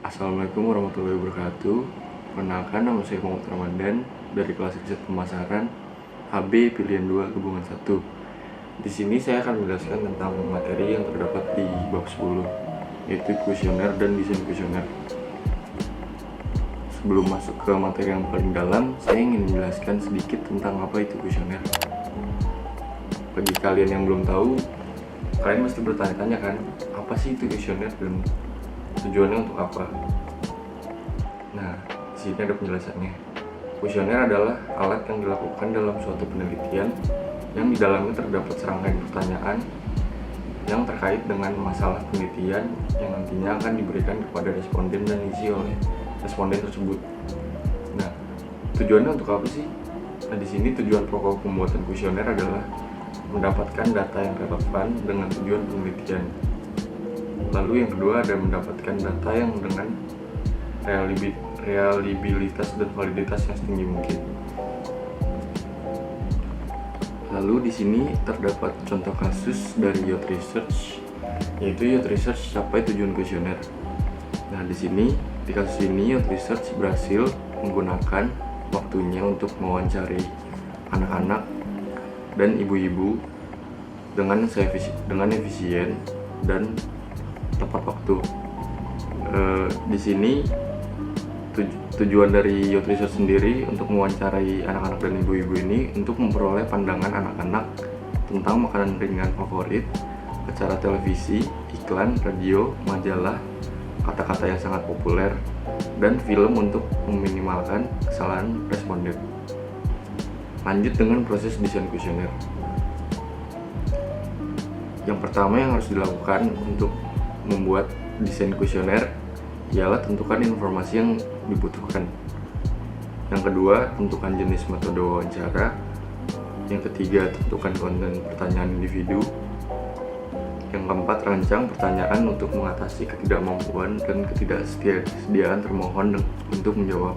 Assalamualaikum warahmatullahi wabarakatuh. Perkenalkan, nama saya Muhammad Ramadan dari kelas riset pemasaran HB pilihan 2 gabungan 1. Di sini saya akan menjelaskan tentang materi yang terdapat di bab 10, yaitu kuesioner dan desain kuesioner. Sebelum masuk ke materi yang paling dalam, saya ingin menjelaskan sedikit tentang apa itu kuesioner. Bagi kalian yang belum tahu, kalian mesti bertanya-tanya kan, apa sih itu kuesioner dan tujuannya untuk apa? Nah, di sini ada penjelasannya. Kuesioner adalah alat yang dilakukan dalam suatu penelitian yang di dalamnya terdapat serangkaian pertanyaan yang terkait dengan masalah penelitian yang nantinya akan diberikan kepada responden dan diisi oleh responden tersebut. Nah, tujuannya untuk apa sih? Nah, di sini tujuan pokok pembuatan kuesioner adalah mendapatkan data yang relevan dengan tujuan penelitian. Lalu yang kedua ada mendapatkan data yang dengan reliabilitas dan validitas yang setinggi mungkin. Lalu di sini terdapat contoh kasus dari Yacht Research, yaitu Yacht Research capai tujuan kuesioner. Nah, di sini di kasus ini Yacht Research berhasil menggunakan waktunya untuk mewawancari anak-anak dan ibu-ibu dengan efisien dan tepat waktu. Di sini tujuan dari Yacht Research sendiri untuk mewawancarai anak-anak dan ibu-ibu ini untuk memperoleh pandangan anak-anak tentang makanan ringan favorit, acara televisi, iklan, radio, majalah, kata-kata yang sangat populer, dan film untuk meminimalkan kesalahan responden. Lanjut dengan proses desain kuesioner. Yang pertama yang harus dilakukan untuk membuat desain kuesioner ialah tentukan informasi yang dibutuhkan. Yang kedua, tentukan jenis metode wawancara. Yang ketiga, tentukan konten pertanyaan individu. Yang keempat, rancang pertanyaan untuk mengatasi ketidakmampuan dan ketidaksediaan termohon untuk menjawab.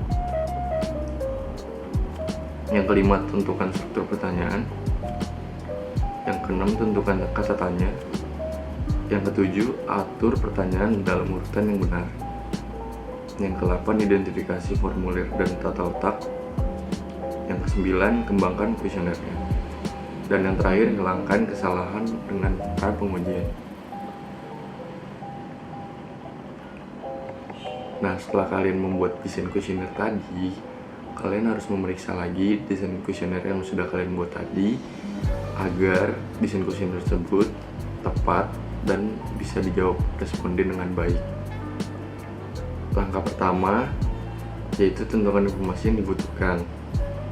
Yang kelima, tentukan struktur pertanyaan. Yang keenam, tentukan kata tanya. Yang ketujuh, atur pertanyaan dalam urutan yang benar. Yang kedelapan, identifikasi formulir dan tata letak. Yang kesembilan, kembangkan kuesionernya. Dan yang terakhir, hilangkan kesalahan dengan cara pengujian. Nah, setelah kalian membuat desain kuesioner tadi, kalian harus memeriksa lagi desain kuesioner yang sudah kalian buat tadi agar desain kuesioner tersebut tepat dan bisa dijawab responden dengan baik. Langkah pertama yaitu tentukan informasi yang dibutuhkan.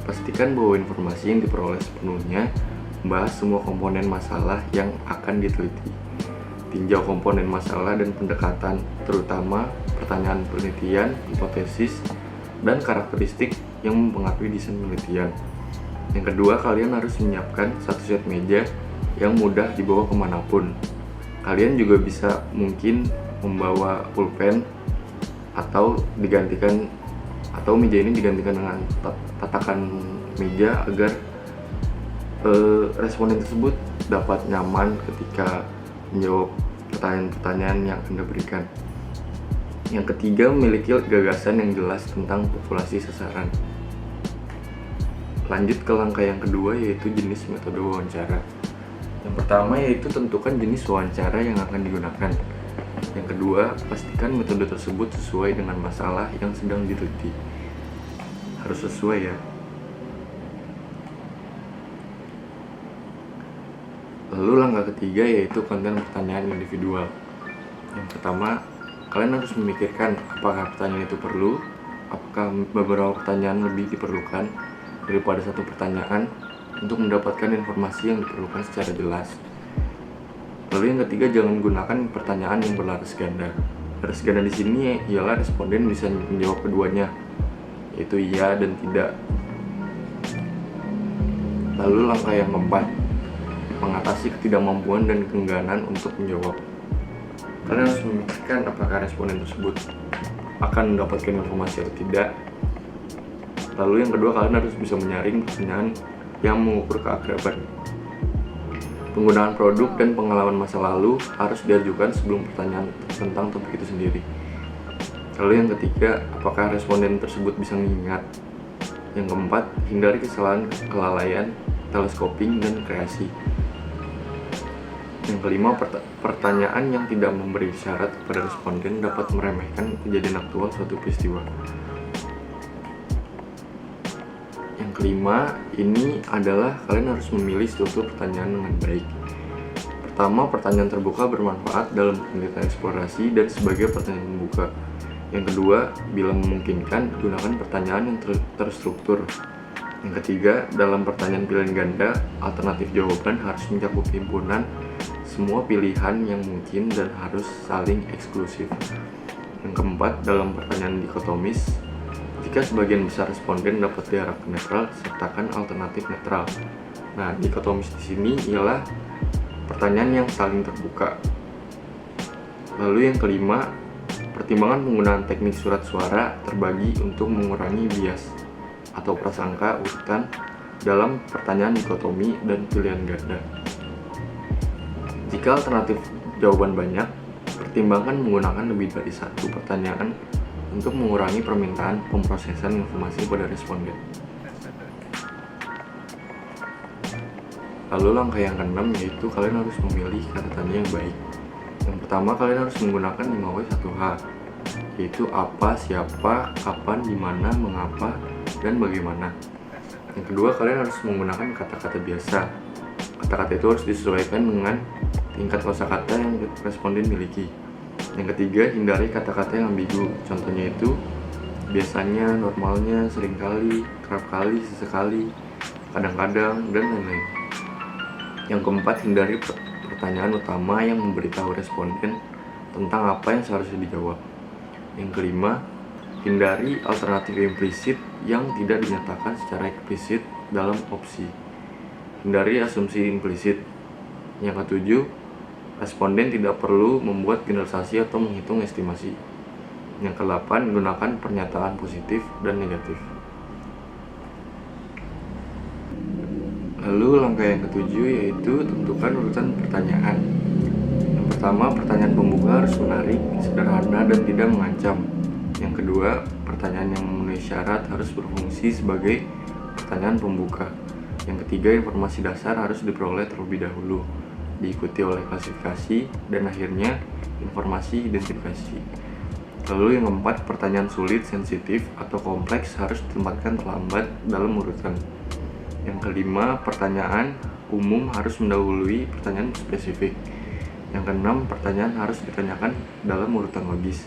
Pastikan bahwa informasi yang diperoleh sepenuhnya membahas semua komponen masalah yang akan diteliti. Tinjau komponen masalah dan pendekatan, terutama pertanyaan penelitian, hipotesis, dan karakteristik yang mempengaruhi desain penelitian. Yang kedua, kalian harus menyiapkan satu set meja yang mudah dibawa kemanapun. Kalian juga bisa mungkin membawa pulpen atau meja ini digantikan dengan tatakan meja agar responden tersebut dapat nyaman ketika menjawab pertanyaan-pertanyaan yang Anda berikan. Yang ketiga, memiliki gagasan yang jelas tentang populasi sasaran. Lanjut ke langkah yang kedua, yaitu jenis metode wawancara. Yang pertama yaitu tentukan jenis wawancara yang akan digunakan. Yang kedua, pastikan metode tersebut sesuai dengan masalah yang sedang diteliti. Harus sesuai ya. Lalu langkah ketiga yaitu konten pertanyaan individual. Yang pertama, kalian harus memikirkan apakah pertanyaan itu perlu, apakah beberapa pertanyaan lebih diperlukan daripada satu pertanyaan untuk mendapatkan informasi yang diperlukan secara jelas. Lalu yang ketiga, jangan gunakan pertanyaan yang berlaras ganda. Laras ganda di sini ialah responden bisa menjawab keduanya, yaitu iya dan tidak. Lalu langkah yang keempat, mengatasi ketidakmampuan dan keengganan untuk menjawab. Kalian harus memikirkan apakah responden tersebut akan mendapatkan informasi atau tidak. Lalu yang kedua, kalian harus bisa menyaring pertanyaan yang mengukur keakraban. Penggunaan produk dan pengalaman masa lalu harus diajukan sebelum pertanyaan tentang topik itu sendiri. Lalu yang ketiga, apakah responden tersebut bisa mengingat? Yang keempat, hindari kesalahan kelalaian, teleskoping, dan kreasi. Yang kelima, pertanyaan yang tidak memberi syarat kepada responden dapat meremehkan kejadian aktual suatu peristiwa. Yang kelima, ini adalah kalian harus memilih struktur pertanyaan dengan baik. Pertama, pertanyaan terbuka bermanfaat dalam kegiatan eksplorasi dan sebagai pertanyaan pembuka. Yang kedua, bila memungkinkan, gunakan pertanyaan yang terstruktur. Yang ketiga, dalam pertanyaan pilihan ganda, alternatif jawaban harus mencakup himpunan semua pilihan yang mungkin dan harus saling eksklusif. Yang keempat, dalam pertanyaan dikotomis, jika sebagian besar responden dapat diarahkan netral, sertakan alternatif netral. Nah, dikotomis di sini ialah pertanyaan yang saling terbuka. Lalu yang kelima, pertimbangan penggunaan teknik surat suara terbagi untuk mengurangi bias atau prasangka urutan dalam pertanyaan dikotomi dan pilihan ganda. Jika alternatif jawaban banyak, pertimbangkan menggunakan lebih dari satu pertanyaan untuk mengurangi permintaan pemrosesan informasi pada responden. Lalu langkah yang keenam yaitu kalian harus memilih kata tanya yang baik. Yang pertama, kalian harus menggunakan 5W1H, yaitu apa, siapa, kapan, dimana, mengapa, dan bagaimana. Yang kedua, kalian harus menggunakan kata-kata biasa. Kata-kata itu harus disesuaikan dengan tingkat kosakata yang responden miliki. Yang ketiga, hindari kata-kata yang ambigu. Contohnya itu biasanya, normalnya, seringkali, kerap kali, sesekali, kadang-kadang, dan lain-lain. Yang keempat, hindari pertanyaan utama yang memberitahu responden tentang apa yang seharusnya dijawab. Yang kelima, hindari alternatif implisit yang tidak dinyatakan secara eksplisit dalam opsi. Hindari asumsi implisit. Yang ketujuh, responden tidak perlu membuat generalisasi atau menghitung estimasi. Yang kedelapan, gunakan pernyataan positif dan negatif. Lalu langkah yang ketujuh yaitu tentukan urutan pertanyaan. Yang pertama, pertanyaan pembuka harus menarik, sederhana, dan tidak mengancam. Yang kedua, pertanyaan yang memenuhi syarat harus berfungsi sebagai pertanyaan pembuka. Yang ketiga, informasi dasar harus diperoleh terlebih dahulu, diikuti oleh klasifikasi, dan akhirnya informasi identifikasi. Lalu yang keempat, pertanyaan sulit, sensitif, atau kompleks harus ditempatkan terlambat dalam urutan. Yang kelima, pertanyaan umum harus mendahului pertanyaan spesifik. Yang keenam, pertanyaan harus ditanyakan dalam urutan logis.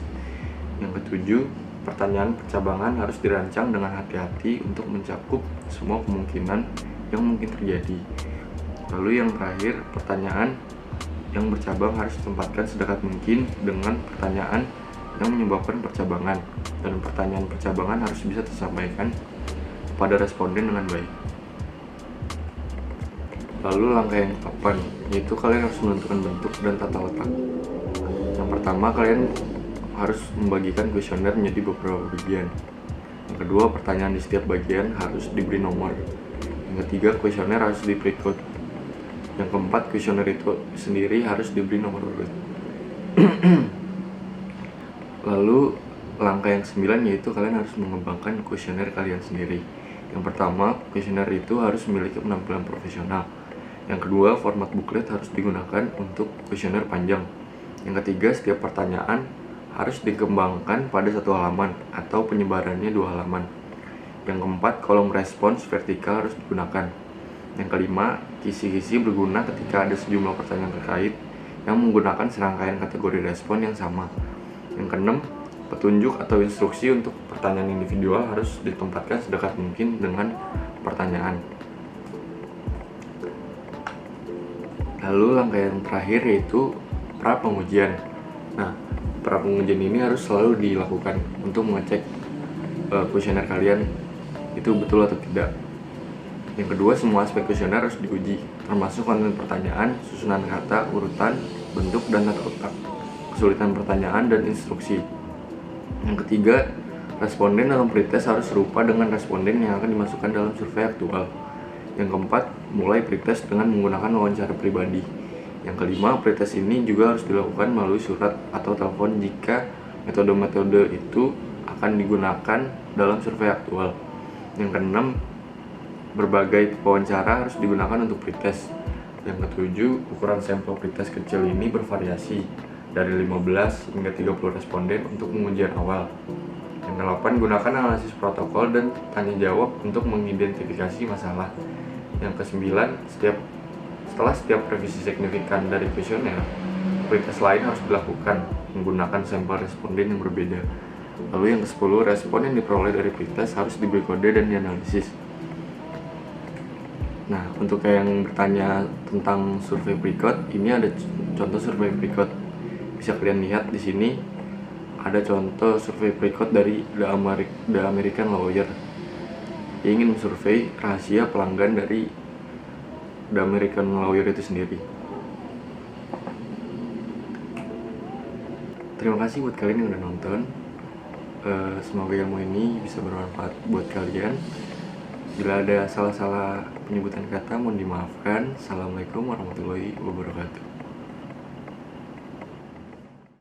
Yang ketujuh, pertanyaan percabangan harus dirancang dengan hati-hati untuk mencakup semua kemungkinan yang mungkin terjadi. Lalu yang terakhir, pertanyaan yang bercabang harus ditempatkan sedekat mungkin dengan pertanyaan yang menyebabkan percabangan, dan pertanyaan percabangan harus bisa tersampaikan kepada responden dengan baik. Lalu langkah yang ke-8, yaitu kalian harus menentukan bentuk dan tata letak. Yang pertama, kalian harus membagikan kuesioner menjadi beberapa bagian. Yang kedua, pertanyaan di setiap bagian harus diberi nomor. Yang ketiga, kuesioner harus di pre-code. Yang keempat, kuesioner itu sendiri harus diberi nomor urut. Lalu langkah yang ke-9 yaitu kalian harus mengembangkan kuesioner kalian sendiri. Yang pertama, kuesioner itu harus memiliki penampilan profesional. Yang kedua, format booklet harus digunakan untuk kuesioner panjang. Yang ketiga, setiap pertanyaan harus dikembangkan pada satu halaman atau penyebarannya 2 halaman. Yang keempat, kolom respons vertikal harus digunakan. Yang kelima, kisi-kisi berguna ketika ada sejumlah pertanyaan terkait yang menggunakan serangkaian kategori respon yang sama. Yang keenam, petunjuk atau instruksi untuk pertanyaan individual harus ditempatkan sedekat mungkin dengan pertanyaan. Lalu langkah yang terakhir yaitu pra pengujian. Nah, pra pengujian ini harus selalu dilakukan untuk mengecek kuesioner kalian itu betul atau tidak. Yang kedua, semua aspek kuesioner harus diuji, termasuk konten pertanyaan, susunan kata, urutan, bentuk, dan tata letak, kesulitan pertanyaan, dan instruksi. Yang ketiga, responden dalam pretest harus serupa dengan responden yang akan dimasukkan dalam survei aktual. Yang keempat, mulai pretest dengan menggunakan wawancara pribadi. Yang kelima, pretest ini juga harus dilakukan melalui surat atau telepon jika Metode-metode itu akan digunakan dalam survei aktual. Yang keenam, berbagai tipe wawancara harus digunakan untuk pretest. Yang ketujuh, ukuran sampel pretest kecil ini bervariasi dari 15 hingga 30 responden untuk pengujian awal. Yang ke-8, gunakan analisis protokol dan tanya jawab untuk mengidentifikasi masalah. Yang ke-9, setelah setiap revisi signifikan dari kuesioner, pretest lain harus dilakukan menggunakan sampel responden yang berbeda. Lalu yang ke-10, respon yang diperoleh dari pretest harus diberi kode dan dianalisis. Nah, untuk yang bertanya tentang survei Precode, ini ada contoh survei Precode. Bisa kalian lihat di sini ada contoh survei Precode dari The American Lawyer. Dia ingin survei rahasia pelanggan dari The American Lawyer itu sendiri. Terima kasih buat kalian yang udah nonton. Semoga ilmu ini bisa bermanfaat buat kalian. Bila ada salah-salah penyebutan kata, mohon dimaafkan. Assalamualaikum warahmatullahi wabarakatuh.